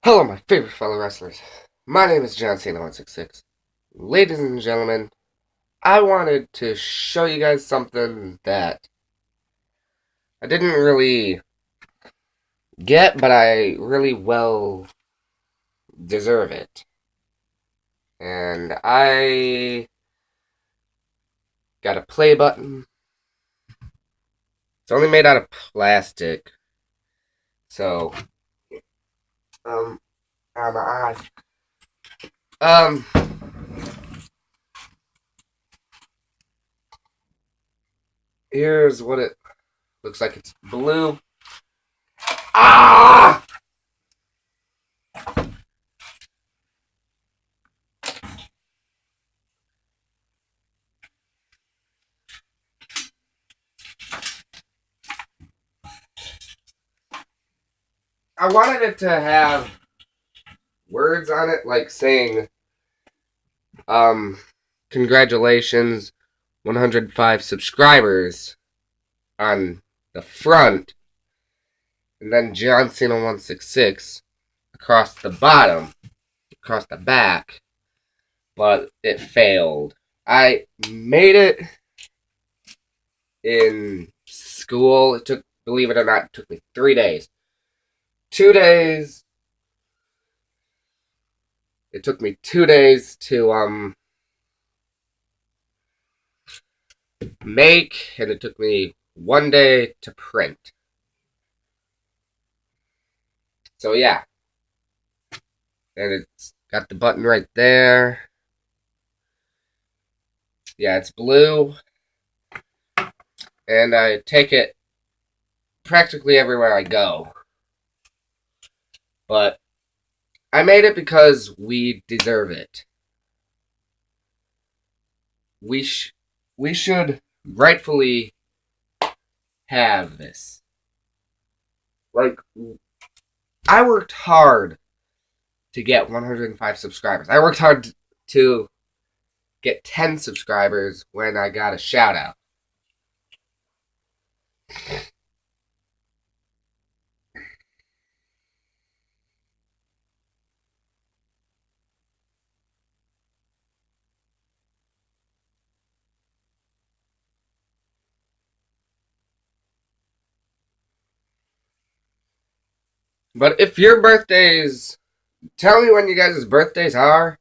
Hello, my favorite fellow wrestlers. My name is John Cena 166. Ladies and gentlemen, I wanted to show you guys something that I didn't really get, but I really well deserve it. And I got a play button. It's only made out of plastic. So, um, on my eyes. Um, Here's what it looks like. It's blue. Ah! I wanted it to have words on it, like saying, um, congratulations, 105 subscribers on the front, and then John Cena 166 across the bottom, across the back, but it failed. I made it in school. It took, believe it or not, it took me 3 days. 2 days. It took me 2 days to make, and it took me 1 day to print. So yeah, and it's got the button right there. Yeah, it's blue, and I take it practically everywhere I go. But I made it because we deserve it. We sh- we should rightfully have this. Like, I worked hard to get 105 subscribers. I worked hard to get 10 subscribers when I got a shout out. But if your birthdays, tell me when you guys' birthdays are,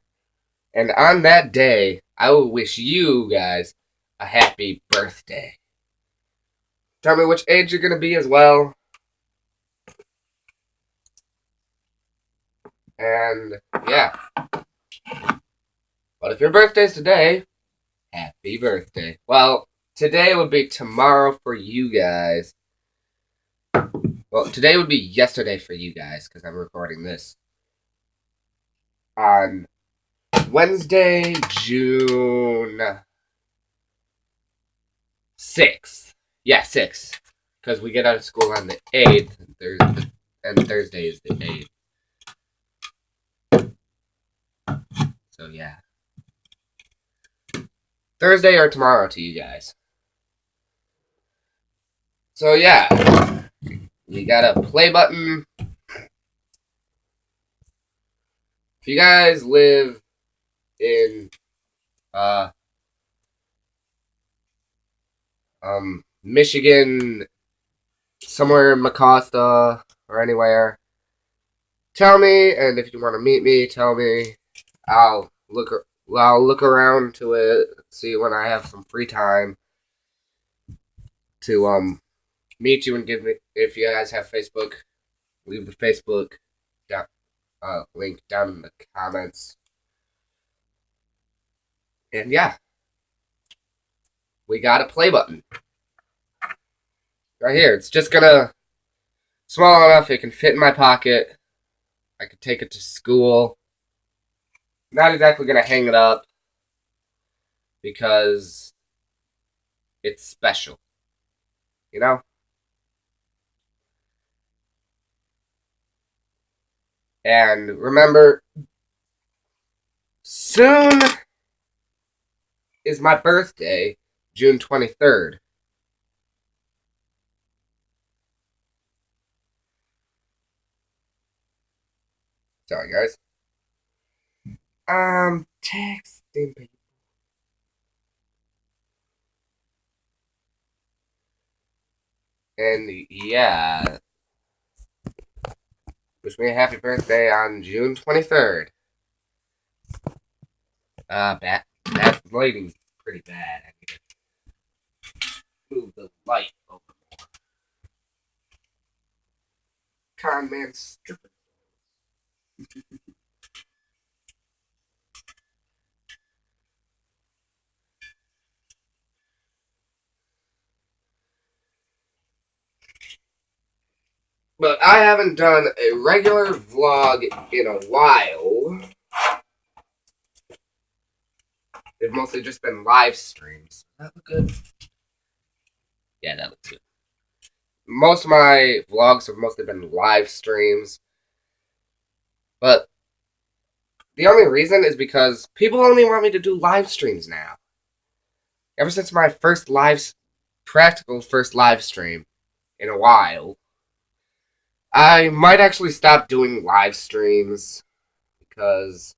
and on that day, I will wish you guys a happy birthday. Tell me which age you're going to be as well. And yeah. But if your birthday's today, happy birthday. Well, today would be tomorrow for you guys. Well, today would be yesterday for you guys because I'm recording this on Wednesday, June 6th. Yeah, 6th. Because we get out of school on the 8th, and Thursday is the 8th. So, yeah. Thursday or tomorrow to you guys. So, yeah. You got a play button. If you guys live in, uh, Michigan, somewhere in Mecosta or anywhere, tell me, and if you want to meet me, tell me. I'll look. I'll look around to it, see when I have some free time to meet you and give me. If you guys have Facebook, leave the Facebook down, link down in the comments. And yeah, we got a play button right here. It's just gonna small enough it can fit in my pocket. I could take it to school. Not exactly gonna hang it up because it's special, you know. And remember, soon is my birthday, June 23rd. Sorry, guys. Texting people. And yeah, wish me a happy birthday on June 23rd. That lighting's pretty bad. I need to move the light over. Con man stupid. But I haven't done a regular vlog in a while. They've mostly just been live streams. That look good? Yeah, that looks good. Most of my vlogs have mostly been live streams. But the only reason is because people only want me to do live streams now. Ever since my practical first live stream in a while, I might actually stop doing live streams because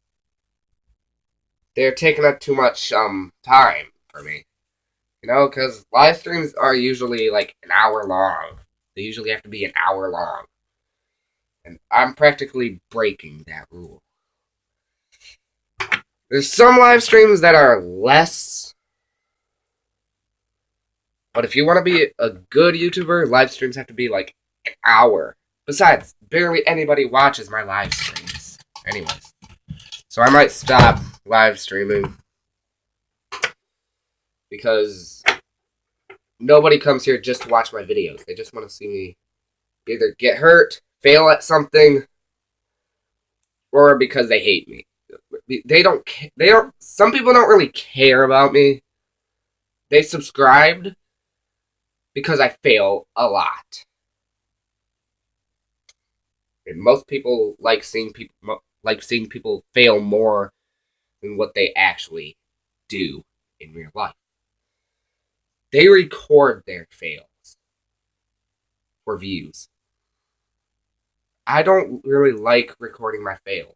they're taking up too much time for me. You know, because live streams are usually like an hour long. They usually have to be an hour long. And I'm practically breaking that rule. There's some live streams that are less. But if you want to be a good YouTuber, live streams have to be like an hour. Besides, barely anybody watches my live streams. Anyways. So I might stop live streaming. Because nobody comes here just to watch my videos. They just want to see me either get hurt, fail at something, or because they hate me. Some people don't really care about me. They subscribed because I fail a lot. And most people like seeing people fail more than what they actually do in real life. They record their fails for views. I don't really like recording my fails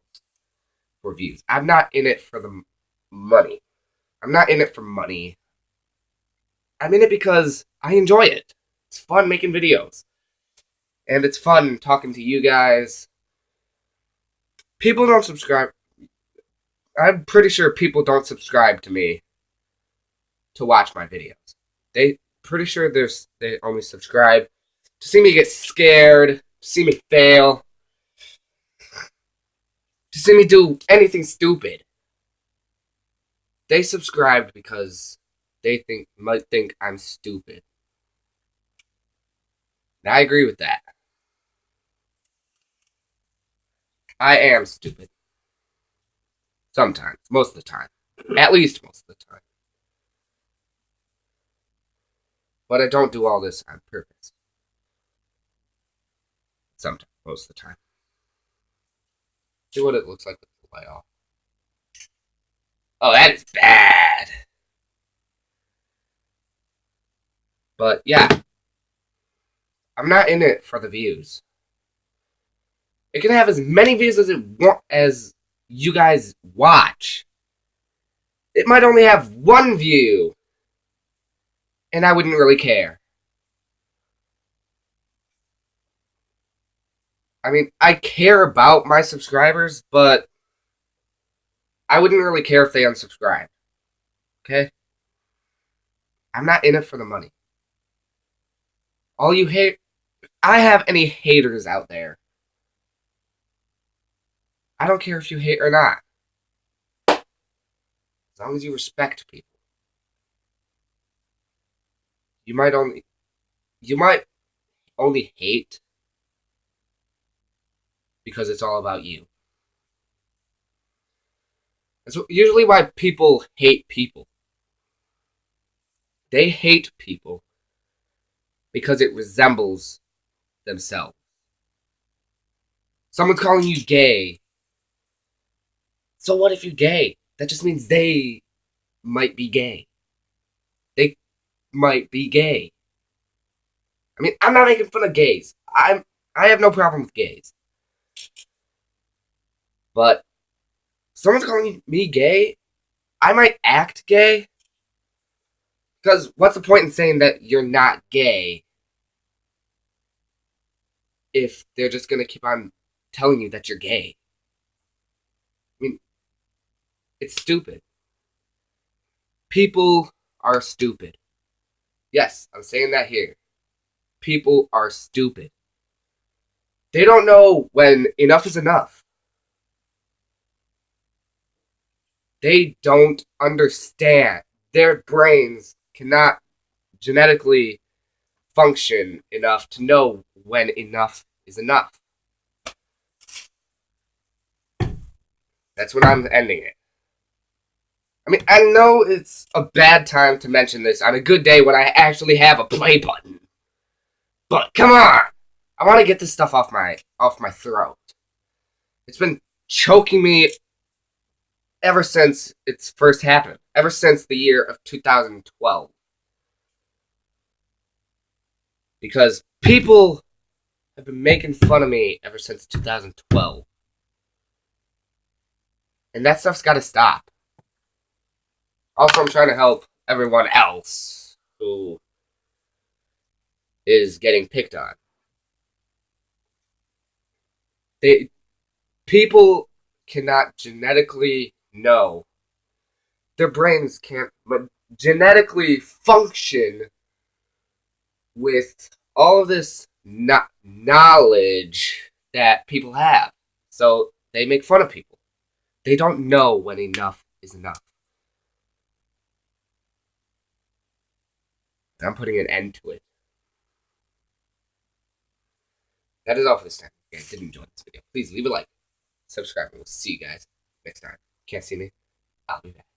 for views. I'm not in it for the money. I'm not in it for money. I'm in it because I enjoy it. It's fun making videos. And it's fun talking to you guys. People don't subscribe. I'm pretty sure people don't subscribe to me to watch my videos. Pretty sure they only subscribe to see me get scared, to see me fail, to see me do anything stupid. They subscribed because they might think I'm stupid. And I agree with that. I am stupid. Sometimes. Most of the time. At least most of the time. But I don't do all this on purpose. Sometimes. Most of the time. See what it looks like with the light off. Oh, that is bad. But yeah. I'm not in it for the views. It can have as many views as you guys watch. It might only have one view. And I wouldn't really care. I mean, I care about my subscribers, but I wouldn't really care if they unsubscribe. Okay? I'm not in it for the money. All you hate... I have any haters out there. I don't care if you hate or not. As long as you respect people. You might only hate because it's all about you. That's usually why people hate people. They hate people because it resembles themselves. Someone's calling you gay. So what if you're gay? That just means they might be gay. They might be gay. I mean, I'm not making fun of gays. I have no problem with gays. But someone's calling me gay, I might act gay. Because what's the point in saying that you're not gay if they're just going to keep on telling you that you're gay? I mean, it's stupid. People are stupid. Yes, I'm saying that here. People are stupid. They don't know when enough is enough. They don't understand. Their brains cannot genetically function enough to know when enough is enough. That's when I'm ending it. I mean, I know it's a bad time to mention this on a good day when I actually have a play button. But come on! I want to get this stuff off my throat. It's been choking me ever since it's first happened. Ever since the year of 2012. Because people have been making fun of me ever since 2012. And that stuff's got to stop. Also, I'm trying to help everyone else who is getting picked on. People cannot genetically know. Their brains can't genetically function with all of this knowledge that people have. So they make fun of people. They don't know when enough is enough. And I'm putting an end to it. That is all for this time. If you guys did enjoy this video, please leave a like, subscribe, and we'll see you guys next time. Can't see me? I'll be back.